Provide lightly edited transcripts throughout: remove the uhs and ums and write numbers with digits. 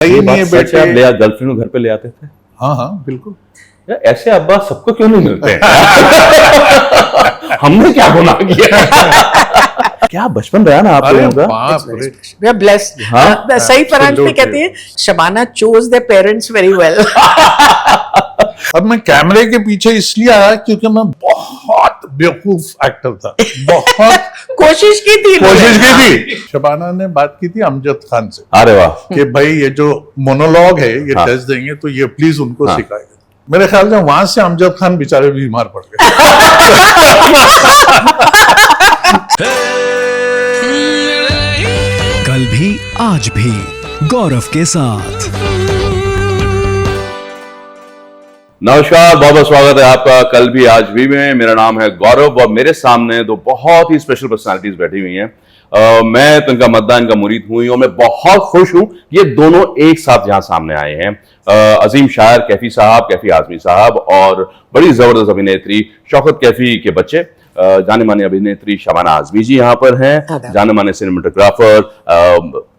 ये नहीं है बेटे, आप ले गर्लफ्रेंड को घर पे ले आते थे? हाँ हाँ बिल्कुल। यार ऐसे अब्बा सबको क्यों नहीं मिलते हैं? हमने क्या गुनाह किया? क्या बचपन रहा ना आप लोगों का? ब्लेस्ड। सही परांठ में कहते हैं Shabana chose their parents very well. अब मैं कैमरे के पीछे इसलिए आया क्योंकि मैं बहुत बेवकूफ एक्टर था, बहुत कोशिश की थी। शबाना ने बात की थी अमजद खान से, अरे वाह, कि भाई ये जो मोनोलॉग है ये टेस्ट देंगे तो ये प्लीज उनको सिखाएगा। मेरे ख्याल से वहां से अमजद खान बेचारे बीमार पड़ गए। कल भी आज भी गौरव के साथ। नमस्कार, बहुत बहुत स्वागत है आपका कल भी आज भी में। मेरा नाम है गौरव और मेरे सामने दो बहुत ही स्पेशल पर्सनालिटीज बैठी हुई हैं। मैं तो इनका मतदान का मुरीद हूं और मैं बहुत खुश हूं ये दोनों एक साथ यहां सामने आए हैं। अजीम शायर कैफी साहब, कैफी आजमी साहब, और बड़ी जबरदस्त अभिनेत्री शौकत कैफी के बच्चे जाने माने अभिनेत्री शबाना आजमी जी यहाँ पर हैं, जाने माने सिनेमेटोग्राफर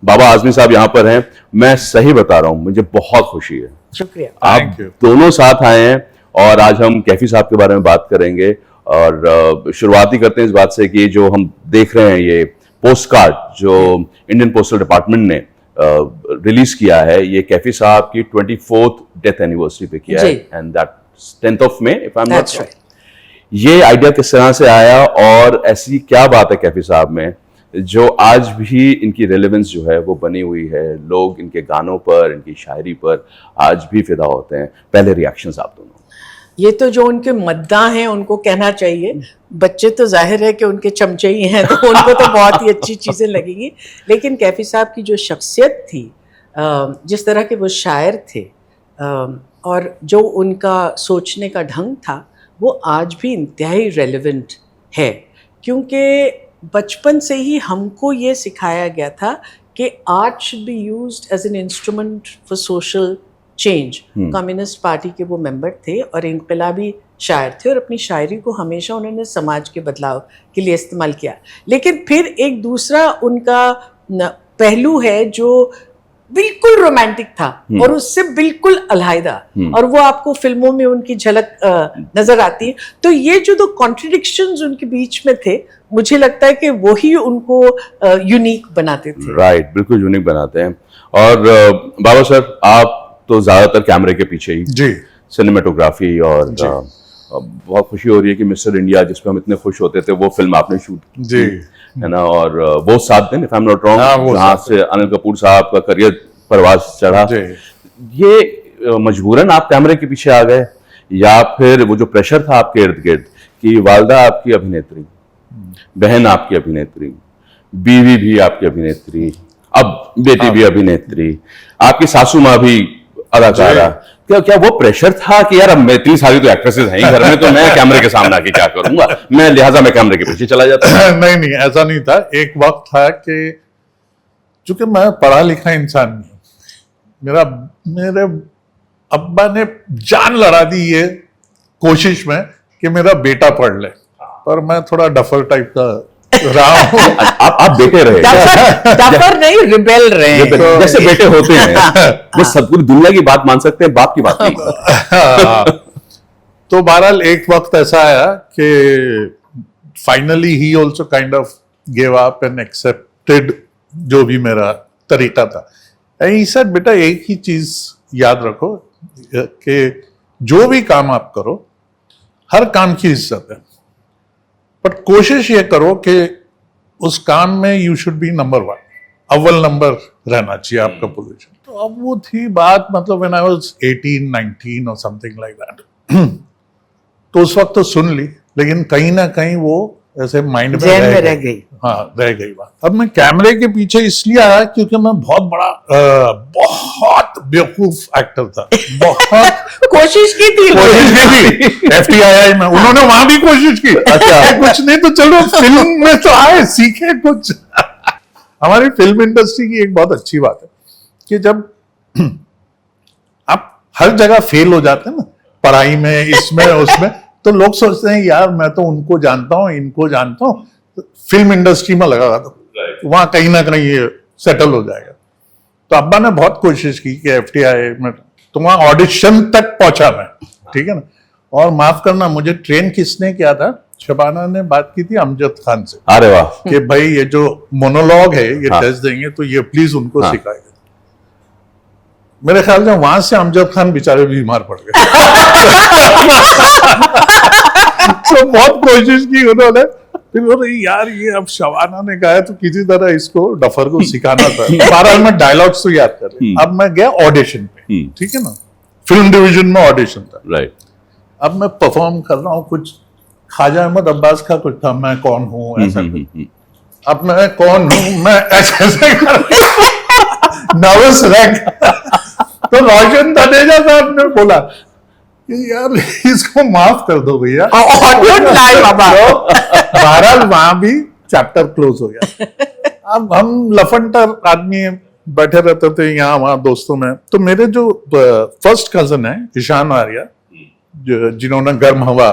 बाबा आजमी साहब यहाँ पर हैं। मैं सही बता रहा हूँ, मुझे बहुत खुशी है, शुक्रिया। आप दोनों साथ आए हैं और आज हम कैफी साहब के बारे में बात करेंगे। और शुरुआती करते हैं इस बात से कि जो हम देख रहे हैं ये पोस्ट कार्ड जो इंडियन पोस्टल डिपार्टमेंट ने रिलीज किया है, ये कैफी साहब की 24th डेथ एनिवर्सरी पे किया है, and that 10th of May if I am not wrong. ये आइडिया किस तरह से आया और ऐसी क्या बात है कैफी साहब में जो आज भी इनकी रेलेवेंस जो है वो बनी हुई है? लोग इनके गानों पर, इनकी शायरी पर आज भी फिदा होते हैं। पहले रिएक्शंस आप दोनों। ये तो जो उनके मद्दा हैं उनको कहना चाहिए, बच्चे तो जाहिर है कि उनके चमचे ही हैं तो उनको तो बहुत ही अच्छी चीज़ें लगेंगी। लेकिन कैफी साहब की जो शख्सियत थी, जिस तरह के वो शायर थे, और जो उनका सोचने का ढंग था, वो आज भी इंतहाई रेलेवेंट है। क्योंकि बचपन से ही हमको ये सिखाया गया था कि art should be used as an instrument for social change. Communist party के वो मेंबर थे और इनकलाबी शायर थे और अपनी शायरी को हमेशा उन्होंने समाज के बदलाव के लिए इस्तेमाल किया। लेकिन फिर एक दूसरा उनका पहलू है जो बिल्कुल रोमांटिक था और उससे बिल्कुल अलहायदा, और वो आपको फिल्मों में उनकी झलक नजर आती है। तो ये जो दो कॉन्ट्रडिक्शंस उनके बीच में थे, मुझे लगता है कि वही उनको यूनिक बनाते थे। राइट, बिल्कुल यूनिक बनाते हैं। और बाबा सर, आप तो ज्यादातर कैमरे के पीछे ही जी, सिनेमेटोग्राफी, और बहुत खुशी हो रही है कि मिस्टर इंडिया जिसपे हम इतने खुश होते थे वो फिल्म आपने शूट की जी, है ना। और वो 7 दिन if I am not wrong, जहाँ से अनिल कपूर साहब का करियर परवाज चढ़ा। ये मजबूरन आप कैमरे के पीछे आ गए या फिर वो जो प्रेशर था आपके इर्द गिर्द कि वालदा आपकी अभिनेत्री, बहन आपकी अभिनेत्री, बीवी भी आपकी अभिनेत्री, अब बेटी भी अभिनेत्री, आपकी सासू माँ भी अदाकारा, क्या वो प्रेशर था कि यार अब मैं इतनी सारी तो एक्ट्रेसेस हैं घर में, तो मैं कैमरे के सामने आके क्या करूंगा, मैं लिहाजा मैं कैमरे के पीछे चला जाता? नहीं, ऐसा नहीं था। एक वक्त था कि चूंकि मैं पढ़ा लिखा इंसान नहीं, मेरे अब्बा ने जान लड़ा दी ये कोशिश में कि मेरा बेटा पढ़ ले, पर मैं थोड़ा डफर टाइप का रहा हूं। आप बेटे रहे, डफर नहीं, रिबेल रहे, जैसे बेटे होते हैं वो सब पूरी दुनिया की बात मान सकते हैं, बाप की बात नहीं। तो बहरहाल एक वक्त ऐसा आया कि finally he also kind of give up and accepted जो भी मेरा तरीका था। ही सेड, बेटा एक ही चीज याद रखो कि जो भी काम आप करो, हर काम की इज्जत है, बट कोशिश ये करो कि उस काम में यू शुड बी नंबर 1, अव्वल नंबर रहना चाहिए आपका पोजीशन। तो अब वो थी बात, मतलब व्हेन आई वाज 18, 19 और समथिंग लाइक दैट। तो उस वक्त तो सुन ली, लेकिन कहीं ना कहीं वो ऐसे माइंड में रह गई। हाँ, रह गई बात। अब मैं कैमरे के पीछे इसलिए आया क्योंकि मैं बहुत बहुत बेवकूफ एक्टर था, बहुत कोशिश की थी FTII में उन्होंने वहां भी कोशिश की। अच्छा, कुछ नहीं तो चलो फिल्म में तो आए, सीखे कुछ। हमारी फिल्म इंडस्ट्री की एक बहुत अच्छी बात है कि जब आप हर जगह फेल हो जाते हैं ना, पढ़ाई में, इसमें उसमें, तो लोग सोचते हैं यार मैं तो उनको जानता हूँ, इनको जानता हूँ, फिल्म इंडस्ट्री में लगा था, वहां कहीं ना कहीं ये सेटल हो जाएगा। तो अब्बा ने बहुत कोशिश की कि FTI में, तो वहां ऑडिशन तक पहुंचा मैं, ठीक है ना। और माफ करना, मुझे ट्रेन किसने किया था, शबाना ने बात की थी अमजद खान से अरे वाह, कि भाई ये जो मोनोलॉग है ये टेस्ट देंगे तो ये प्लीज उनको सिखाएगा। मेरे ख्याल से वहां से अमजद खान बेचारे बीमार पड़ गए। तो बहुत कोशिश की उन्होंने, फिर बोले यार ये अब शबाना ने कहा है तो किसी तरह इसको डफर को सिखाना था। 12 में डायलॉग्स तो याद कर रहे। अब मैं गया ऑडिशन पे, ठीक है ना, फिल्म डिवीजन में ऑडिशन था। राइट। अब मैं परफॉर्म कर रहा हूँ, कुछ ख्वाजा अहमद अब्बास का कुछ था, मैं कौन हूँ ऐसा कुछ। अब मैं कौन हूँ, मैं ऐसे ऐसे नर्वस रह गया। तो रोशन तनेजा साहब ने बोला कि यार इसको माफ कर दो भैया। बहरहाल वहां भी चैप्टर क्लोज हो गया। अब हम लफंटर आदमी बैठे रहते थे यहाँ वहां दोस्तों में। तो मेरे जो फर्स्ट कजन है ईशान आर्या, जिन्होंने गर्म हवा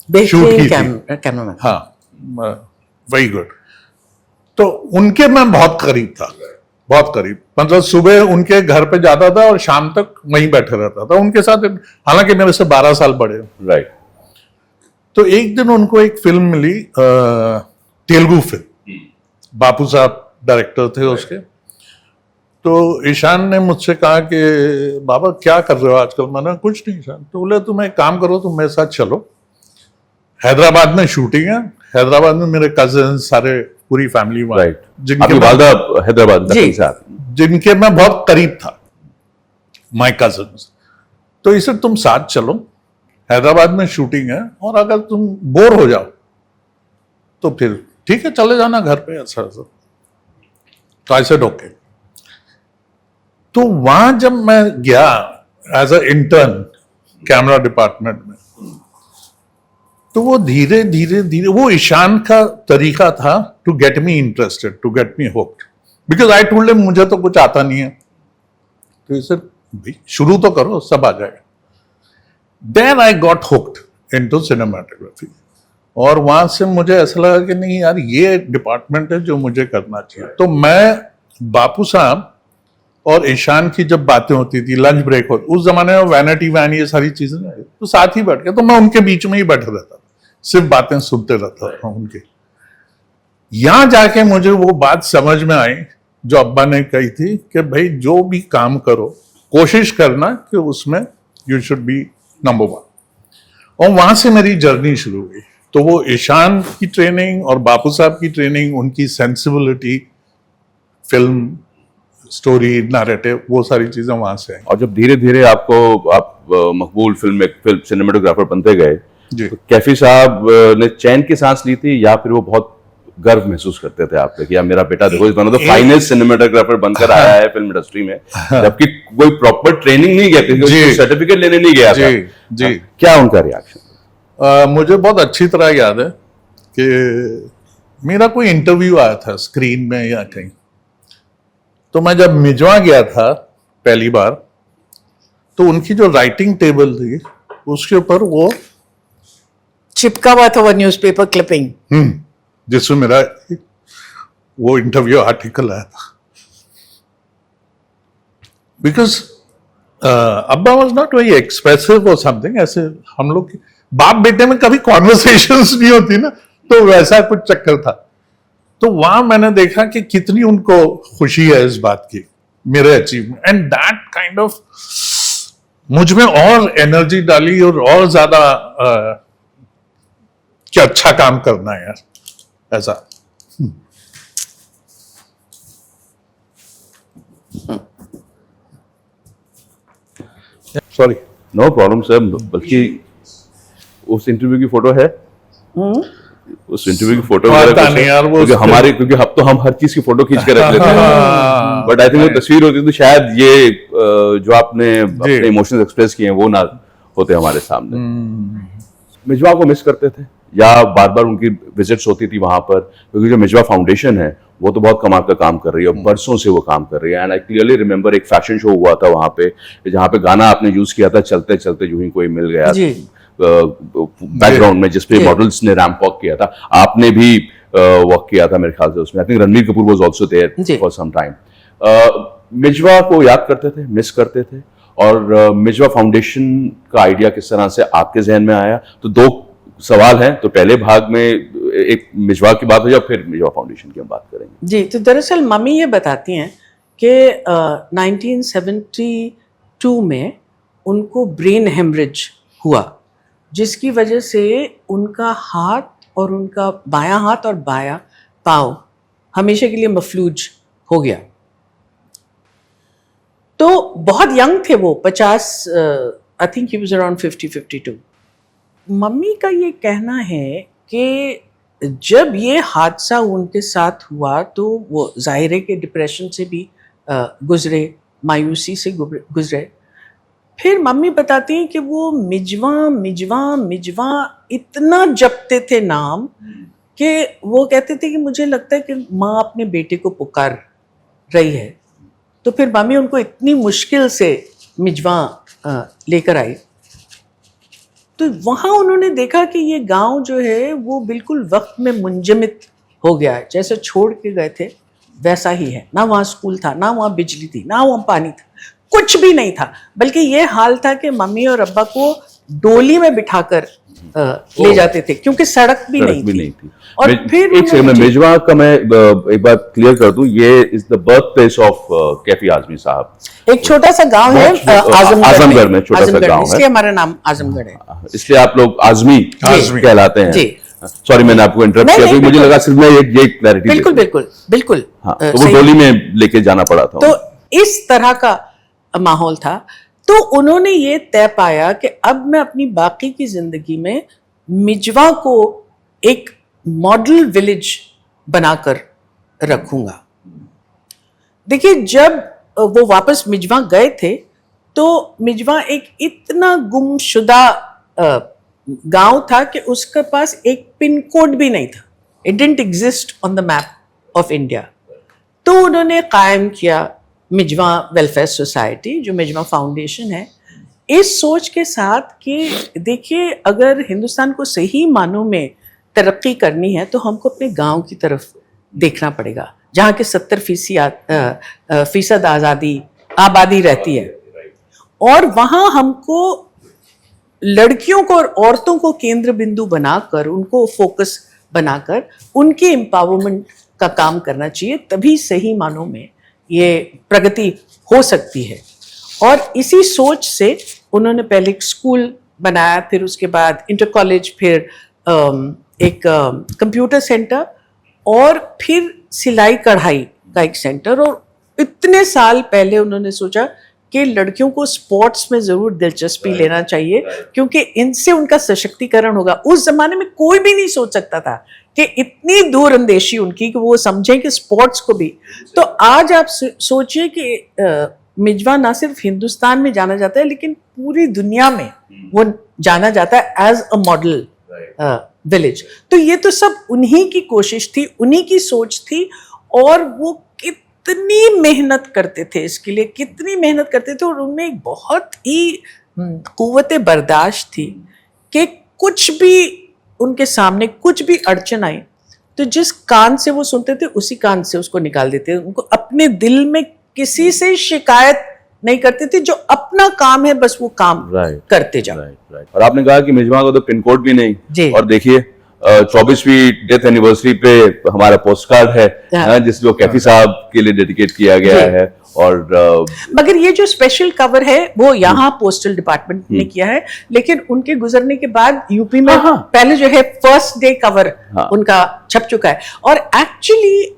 शूट की थी, हाँ वेरी गुड, तो उनके मैं बहुत करीब था, बहुत करीब। मतलब सुबह उनके घर पे जाता था और शाम तक वहीं बैठे रहता था उनके साथ, हालांकि मेरे से 12 साल बड़े। राइट। तो एक दिन उनको एक फिल्म मिली, तेलुगु फिल्म, बापू साहब डायरेक्टर थे उसके। तो ईशान ने मुझसे कहा कि बाबा क्या कर रहे हो आजकल। मैंने कुछ नहीं ईशान। तो बोले तुम एक काम करो, तुम मेरे साथ चलो, हैदराबाद में शूटिंग है, हैदराबाद में मेरे कजिन सारे पूरी फैमिली वहां, राइट। आपकी वालदा हैदराबाद जी, जिनके मैं बहुत करीब था, माय कजिन्स। तो इसे तुम साथ चलो, हैदराबाद में शूटिंग है, और अगर तुम बोर हो जाओ तो फिर ठीक है चले जाना घर पे, अच्छा ऐसा। तो आई सेड ओके। तो वहां जब मैं गया as a intern camera department में, तो वो धीरे धीरे धीरे, वो ईशान का तरीका था to get me interested, to get me hooked, because I told him मुझे तो कुछ आता नहीं है। तो इसे भाई शुरू तो करो, सब आ जाएगा। Then I got hooked into cinematography, और वहां से मुझे ऐसा लगा कि नहीं यार ये डिपार्टमेंट है जो मुझे करना चाहिए। तो मैं, बापू साहब और ईशान की जब बातें होती थी, लंच ब्रेक होती, उस जमाने में वैनिटी वैन ये सारी चीजें, तो साथ ही बैठ के, तो मैं उनके बीच में ही बैठा रहता था, सिर्फ बातें सुनते रहता था उनके। यहां जाके मुझे वो बात समझ में आई जो अब्बा ने कही थी कि भाई जो भी काम करो कोशिश करना कि उसमें यू शुड बी नंबर 1। और वहां से मेरी जर्नी शुरू हुई। तो वो ईशान की ट्रेनिंग और बापू साहब की ट्रेनिंग, उनकी सेंसिबिलिटी, फिल्म स्टोरी, नैरेटिव, वो सारी चीजें वहां से आई। और जब धीरे धीरे आप मकबूल फिल्म सिनेमेटोग्राफर बनते गए, तो कैफी साहब ने चैन की सांस ली थी, या फिर वो बहुत गर्व महसूस करते थे आप पे कि यार मेरा बेटा देखो इस one of the finest cinematographer बनकर आया है फिल्म इंडस्ट्री में, जबकि कोई प्रॉपर ट्रेनिंग नहीं गया, कोई सर्टिफिकेट लेने नहीं गया था। जी। क्या उनका रिएक्शन? मुझे बहुत अच्छी तरह याद है कि मेरा कोई इंटरव्यू आया था स्क्रीन में या कहीं, तो मैं जब मिजवा गया था पहली बार, तो उनकी जो राइटिंग टेबल थी उसके ऊपर वो चिपका हुआ था वो न्यूज़पेपर क्लिपिंग, जिसमें मेरा वो इंटरव्यू आर्टिकल आया था। बिकॉज अब्बा वाज नॉट वेरी एक्सप्रेसिव और समथिंग, ऐसे हम लोग बाप बेटे में कभी कॉन्वर्सेशंस नहीं होती ना, तो वैसा कुछ चक्कर था। तो वहां मैंने देखा कि कितनी उनको खुशी है इस बात की, मेरे achievement, and that kind of मुझ में और एनर्जी डाली और ज्यादा कि अच्छा काम करना है यार, ऐसा। Sorry, no problem sir. बल्कि उस इंटरव्यू की फोटो है, उस इंटरव्यू की फोटो क्योंकि अब तो हम हर चीज की फोटो खींच के रख लेते हैं, बट आई थिंक वो तस्वीर होती तो शायद ये जो आपने अपने इमोशंस एक्सप्रेस किए हैं वो ना होते हमारे सामने। मिजवा को मिस करते थे, या बार बार उनकी विजिट्स होती थी वहां पर? क्योंकि जो मिजवा फाउंडेशन है वो तो बहुत कमाल का काम कर रही है, और बरसों से वो काम कर रही है। एंड आई क्लियरली रिमेम्बर एक फैशन शो हुआ था वहां पे, जहाँ पे गाना आपने यूज किया था, चलते चलते यूं ही कोई मिल गया बैकग्राउंड में, जिसपे मॉडल्स ने रैंप वॉक किया था, आपने भी वॉक किया था मेरे ख्याल से उसमें। I think Ranbir Kapoor was also there for some time. मिजवा को याद करते थे, मिस करते थे, और मिजवा फाउंडेशन का आइडिया किस तरह से आपके जहन में आया? तो दो सवाल हैं, तो पहले भाग में एक मिजवा की बात हो जाए, फिर मिजवा फाउंडेशन की हम बात करेंगे। जी, तो दरअसल मम्मी ये बताती हैं कि 1972 में उनको ब्रेन हेमरेज हुआ, जिसकी वजह से उनका हाथ और उनका बायां हाथ और बायां पाँव हमेशा के लिए मफलूज हो गया। तो बहुत यंग थे वो, 50, I think he was around 50-52। Mummy का ये कहना है कि जब ये हादसा उनके साथ हुआ तो वो जाहिर है कि डिप्रेशन से भी गुजरे, मायूसी से गुजरे। फिर मम्मी बताती हैं कि वो मिजवा मिजवा मिजवा इतना जपते थे नाम कि वो कहते थे कि मुझे लगता है कि माँ अपने बेटे को पुकार रही है। तो फिर मम्मी उनको इतनी मुश्किल से मिजवा लेकर आई। तो वहाँ उन्होंने देखा कि ये गांव जो है वो बिल्कुल वक्त में मुंजमद हो गया है, जैसे छोड़ के गए थे वैसा ही है। ना वहाँ स्कूल था, ना वहाँ बिजली थी, ना वहाँ पानी था, कुछ भी नहीं था। बल्कि ये हाल था कि मम्मी और अब्बा को डोली में बिठाकर ले जाते थे, क्योंकि सड़क भी नहीं थी। और फिर एक सेकंड में मिजवा का मैं एक बात क्लियर कर दूं, ये is the birth place of Kaifi Azmi साहब। एक छोटा सा गांव है आजमगढ़ में, छोटा सा गांव है, इसलिए हमारा नाम आजमगढ़ है, इसलिए आप लोग आजमी कहलाते हैं। जी, सॉरी मैंने आपको इंटरप्ट किया, क्योंकि मुझे लगा सिर्फ मैं ये क्लैरिटी। बिल्कुल बिल्कुल बिल्कुल। हाँ, तो वो डोली में लेके जाना पड़ा था। तो इस तरह का माहौल था। तो उन्होंने ये तय पाया कि अब मैं अपनी बाकी की जिंदगी में मिजवा को एक मॉडल विलेज बनाकर रखूंगा। देखिए, जब वो वापस मिजवा गए थे तो मिजवा एक इतना गुमशुदा गांव था कि उसके पास एक पिन कोड भी नहीं था। It didn't exist on the map of India. तो उन्होंने कायम किया मिजवा वेलफेयर सोसाइटी, जो मिजवा फाउंडेशन है, इस सोच के साथ कि देखिए, अगर हिंदुस्तान को सही मानों में तरक्की करनी है तो हमको अपने गांव की तरफ देखना पड़ेगा, जहाँ के 70% आबादी रहती है। और वहाँ हमको लड़कियों को और औरतों को केंद्र बिंदु बनाकर, उनको फोकस बनाकर, उनके एम्पावरमेंट का काम करना चाहिए। तभी सही मानों में ये प्रगति हो सकती है। और इसी सोच से उन्होंने पहले एक स्कूल बनाया, फिर उसके बाद इंटर कॉलेज, फिर एक कंप्यूटर सेंटर, और फिर सिलाई कढ़ाई का एक सेंटर। और इतने साल पहले उन्होंने सोचा कि लड़कियों को स्पोर्ट्स में ज़रूर दिलचस्पी लेना चाहिए, क्योंकि इनसे उनका सशक्तिकरण होगा। उस जमाने में कोई भी नहीं सोच सकता था कि इतनी दूर अंदेशी उनकी कि वो समझें कि स्पोर्ट्स को भी। तो आज आप सोचिए कि मिजवा ना सिर्फ हिंदुस्तान में जाना जाता है, लेकिन पूरी दुनिया में वो जाना जाता है एज अ मॉडल विलेज। तो ये तो सब उन्हीं की कोशिश थी, उन्हीं की सोच थी। और वो कितनी मेहनत करते थे इसके लिए, कितनी मेहनत करते थे। और उनमें एक बहुत ही कुव्वत बर्दाश्त थी कि कुछ भी उनके सामने, कुछ भी अड़चन आई तो जिस कान से वो सुनते थे उसी कान से उसको निकाल देते थे। उनको अपने दिल में किसी से शिकायत नहीं करते थे, जो अपना काम है बस वो काम करते जाओ। और आपने कहा कि मिजवा को तो पिन कोड भी नहीं, और देखिए 24वीं डेथ एनिवर्सरी पे हमारा पोस्ट कार्ड है, जिसको कैफी साहब के लिए डेडिकेट किया गया है। और मगर ये जो स्पेशल कवर है वो यहाँ पोस्टल डिपार्टमेंट ने किया है, लेकिन उनके गुजरने के बाद यूपी में पहले जो है फर्स्ट डे कवर उनका छप चुका है। और एक्चुअली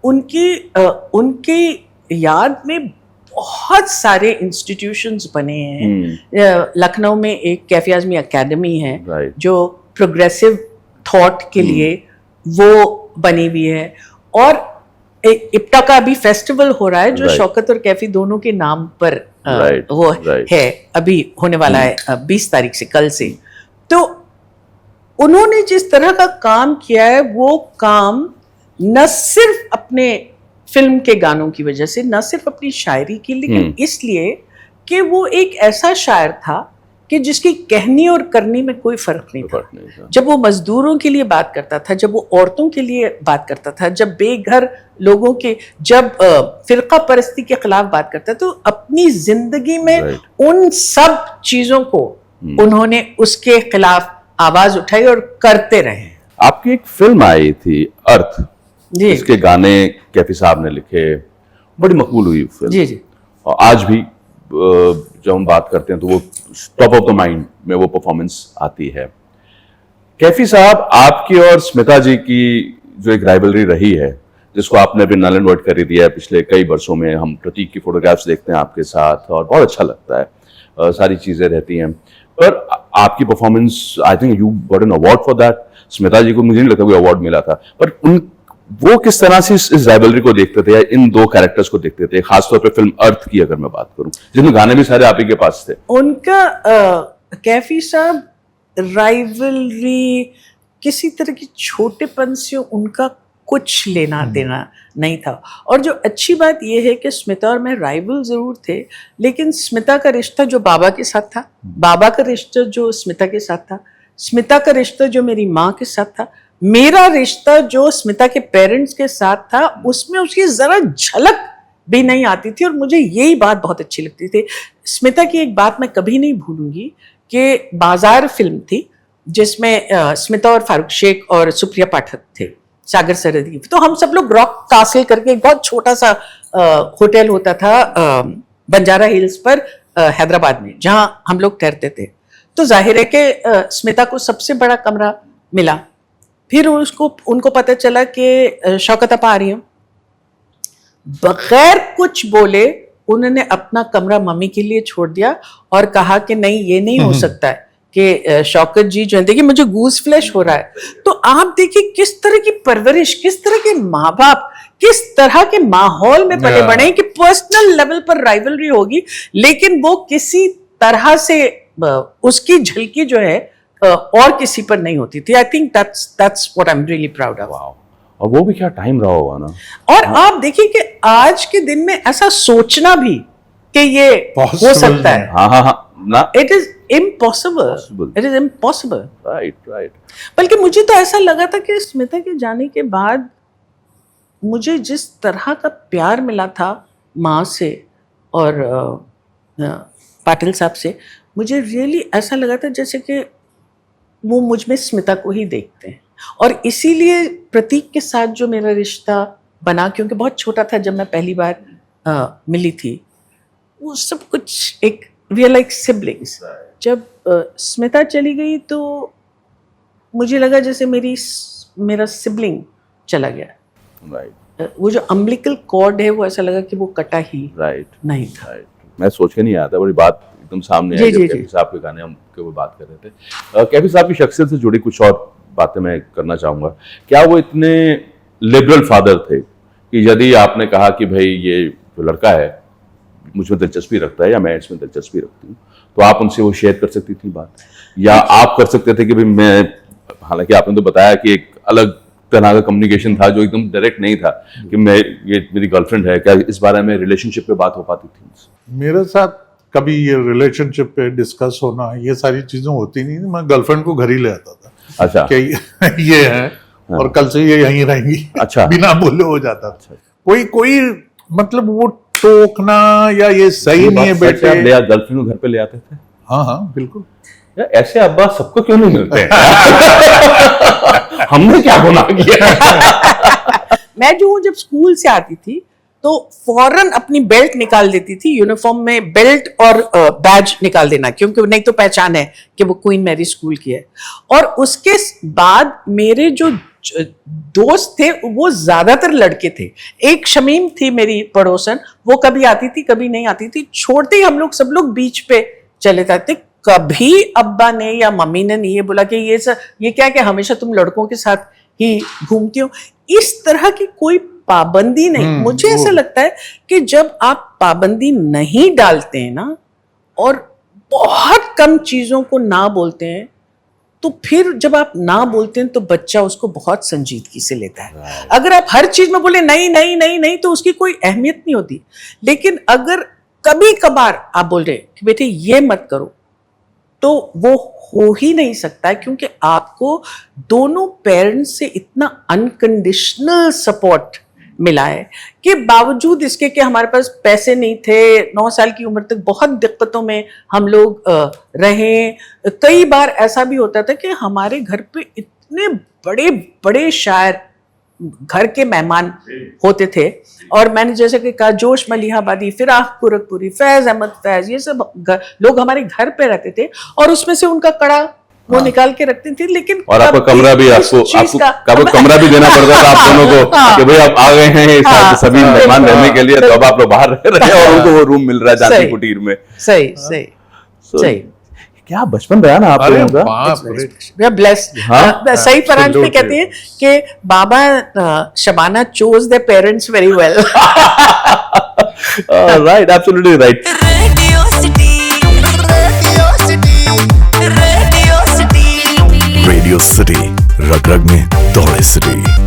उनकी याद में बहुत सारे इंस्टीट्यूशंस बने हैं। लखनऊ में एक कैफी आजमी अकेडमी है जो प्रोग्रेसिव थॉट के लिए वो बनी हुई है। और इप्टा का अभी फेस्टिवल हो रहा है जो शौकत और कैफी दोनों के नाम पर वो है, अभी होने वाला है 20 तारीख से, कल से। तो उन्होंने जिस तरह का काम किया है वो काम न सिर्फ अपने फिल्म के गानों की वजह से, न सिर्फ अपनी शायरी की, लेकिन इसलिए कि वो एक ऐसा शायर था कि जिसकी कहनी और करनी में कोई फर्क नहीं था। फर्क नहीं था। जब वो मजदूरों के लिए बात करता था, जब वो औरतों के लिए बात करता था, जब बेघर लोगों के, जब फिरका परस्ती के खिलाफ बात करता, तो अपनी जिंदगी में Right. उन सब चीजों को उन्होंने उसके खिलाफ आवाज उठाई और करते रहे। आपकी एक फिल्म आई थी अर्थ, जी इसके गाने कैफी साहब ने लिखे, बड़ी मकबूल हुई फिल्म। जी जी और आज भी जब हम बात करते हैं तो वो टॉप ऑफ द माइंड में वो परफॉर्मेंस आती है। कैफी साहब, आपकी और स्मिता जी की जो एक राइवलरी रही है, जिसको आपने अभी नल एंड वर्ड कर ही दिया है, पिछले कई वर्षों में हम प्रतीक की फोटोग्राफ्स देखते हैं आपके साथ और बहुत अच्छा लगता है, सारी चीजें रहती हैं। पर आपकी performance, I think you got an award for that. Smita ji को मुझे नहीं लगता कोई अवार्ड मिला था, पर वो किस तरह से इस राइवलरी को देखते थे या इन दो कैरेक्टर्स को देखते थे, खासतौर पे फिल्म अर्थ की अगर मैं बात करूं, जिनमें गाने भी सारे आप ही के पास थे। उनका कैफी साहब राइवलरी किसी तरह की छोटेपन से उनका कुछ लेना देना नहीं था। और जो अच्छी बात यह है कि स्मिता और मैं राइवल जरूर थे, लेकिन स्मिता का रिश्ता जो बाबा के साथ था, बाबा का रिश्ता जो स्मिता के साथ था, स्मिता का रिश्ता जो मेरी माँ के साथ था, मेरा रिश्ता जो स्मिता के पेरेंट्स के साथ था, उसमें उसकी जरा झलक भी नहीं आती थी। और मुझे यही बात बहुत अच्छी लगती थी। स्मिता की एक बात मैं कभी नहीं भूलूंगी कि बाजार फिल्म थी जिसमें स्मिता और फारूक शेख और सुप्रिया पाठक थे, सागर सरहदी। तो हम सब लोग रॉक कासल करके एक बहुत छोटा सा होटल होता था बंजारा हिल्स पर हैदराबाद में, जहां हम लोग ठहरते थे। तो जाहिर है कि स्मिता को सबसे बड़ा कमरा मिला। फिर उनको पता चला कि शौकत आपा आ रही हैं, बगैर कुछ बोले उन्होंने अपना कमरा मम्मी के लिए छोड़ दिया और कहा कि नहीं, ये नहीं हो सकता है कि शौकत जी जो है, देखिए मुझे गूज फ्लैश हो रहा है। तो आप देखिए किस तरह की परवरिश, किस तरह के माँ बाप, किस तरह के माहौल में पले बड़े कि पर्सनल लेवल पर राइवलरी होगी, लेकिन वो किसी तरह से उसकी झलकी जो है और किसी पर नहीं होती थी। I think that's what I am really proud of. और वो भी क्या टाइम रहा होगा ना। और आप देखिए कि आज के दिन में ऐसा सोचना भी कि ये हो सकता है, हाँ ना, it is impossible, it is impossible. Right. बल्कि मुझे तो ऐसा लगा था कि स्मिता के जाने के बाद मुझे जिस तरह का प्यार मिला था माँ से और पाटिल साहब से, मुझे रियली ऐसा लगा था जैसे कि वो मुझ में स्मिता को ही देखते हैं। और इसीलिए प्रतीक के साथ जो मेरा रिश्ता बना, क्योंकि बहुत छोटा था जब मैं पहली बार मिली थी, वो सब कुछ एक वी आर लाइक सिबलिंग्स। जब स्मिता चली गई तो मुझे लगा जैसे मेरा सिबलिंग चला गया। राइट। वो जो अम्बिलिकल कॉर्ड है वो ऐसा लगा कि वो कटा ही नहीं था। मैं सोच के नहीं आया था, बड़ी बात एकदम सामने आई जब कैफी साहब के गाने हम के वो बात कर रहे थे। कैफी साहब की शख्सियत से जुड़ी कुछ और बातें मैं करना चाहूंगा। क्या वो इतने लिबरल फादर थे कि यदि आपने कहा कि भाई ये जो लड़का है मुझमें दिलचस्पी रखता है या मैं इसमें दिलचस्पी रखती हूँ, तो आप उनसे वो शेयर कर सकती थी बात, या आप कर सकते थे कि भाई मैं, हालांकि आपने तो बताया कि एक अलग तरह का कम्युनिकेशन था जो एकदम डायरेक्ट नहीं था कि मैं, ये मेरी गर्लफ्रेंड है, क्या इस बारे में रिलेशनशिप पे बात हो पाती थी? मेरे साथ कभी ये रिलेशनशिप पे डिस्कस होना, ये सारी चीजें होती नहीं। मैं गर्लफ्रेंड को घर ही ले आता था। अच्छा। कि ये है और कल से ये यहीं रहेंगी। अच्छा। बिना बोले हो जाता था। कोई मतलब वो टोकना या ये सही नहीं है बेटे, आप गर्लफ्रेंड को घर पे ले आते थे? हाँ बिल्कुल। यार ऐसे अब्बा सबको क्यों नहीं मिलते हैं? हमने क्या गुनाह किया? मैं जो हूँ, जब स्कूल से आती थी तो फौरन अपनी बेल्ट निकाल देती थी, यूनिफॉर्म में बेल्ट और बैज निकाल देना, क्योंकि नहीं तो पहचान है कि वो क्वीन मैरी स्कूल की है। और उसके बाद मेरे जो दोस्त थे वो ज्यादातर लड़के थे। एक शमीम थी मेरी पड़ोसन, वो कभी आती थी कभी नहीं आती थी। छोड़ते ही हम लोग सब लोग बीच पे चले जाते। कभी अब्बा ने या मम्मी ने नहीं ये बोला कि ये क्या कि हमेशा तुम लड़कों के साथ ही घूमती हो। इस तरह की कोई पाबंदी नहीं। मुझे ऐसा लगता है कि जब आप पाबंदी नहीं डालते हैं ना, और बहुत कम चीजों को ना बोलते हैं, तो फिर जब आप ना बोलते हैं तो बच्चा उसको बहुत संजीदगी से लेता है। अगर आप हर चीज में बोले नहीं नहीं नहीं नहीं, तो उसकी कोई अहमियत नहीं होती। लेकिन अगर कभी कभार आप बोल रहे कि बेटे ये मत करो, तो वो हो ही नहीं सकता, क्योंकि आपको दोनों पेरेंट्स से इतना अनकंडीशनल सपोर्ट मिला है कि बावजूद इसके कि हमारे पास पैसे नहीं थे, 9 साल की उम्र तक बहुत दिक्कतों में हम लोग रहे। कई बार ऐसा भी होता था कि हमारे घर पे इतने बड़े बड़े शायर घर के मेहमान होते थे, और मैंने जैसे कि कहा जोश मलिहाबादी, फिराक गोरखपुरी, फैज अहमद फैज, ये सब लोग हमारे घर पे रहते थे, और उसमें से उनका कड़ा वो निकाल के रखती थी। लेकिन और आपका कमरा भी आपको कमरा भी देना पड़ता था आप दोनों को कि भाई आप आ गए हैं सभी मेहमान रहने के लिए, तो अब आप लोग बाहर रह रहे हैं और उनको वो रूम मिल रहा है जाति कुटीर में। सही सही सही। क्या बचपन रहा ना आप अरे लोगों का। बाप रे, We are blessed. सही फरहान पे कहते हैं कि बाबा Shabana chose their parents very well. Right, absolutely right. Radio City. Radio City. Radio City. Radio city, रग रग में दौड़े सिटी।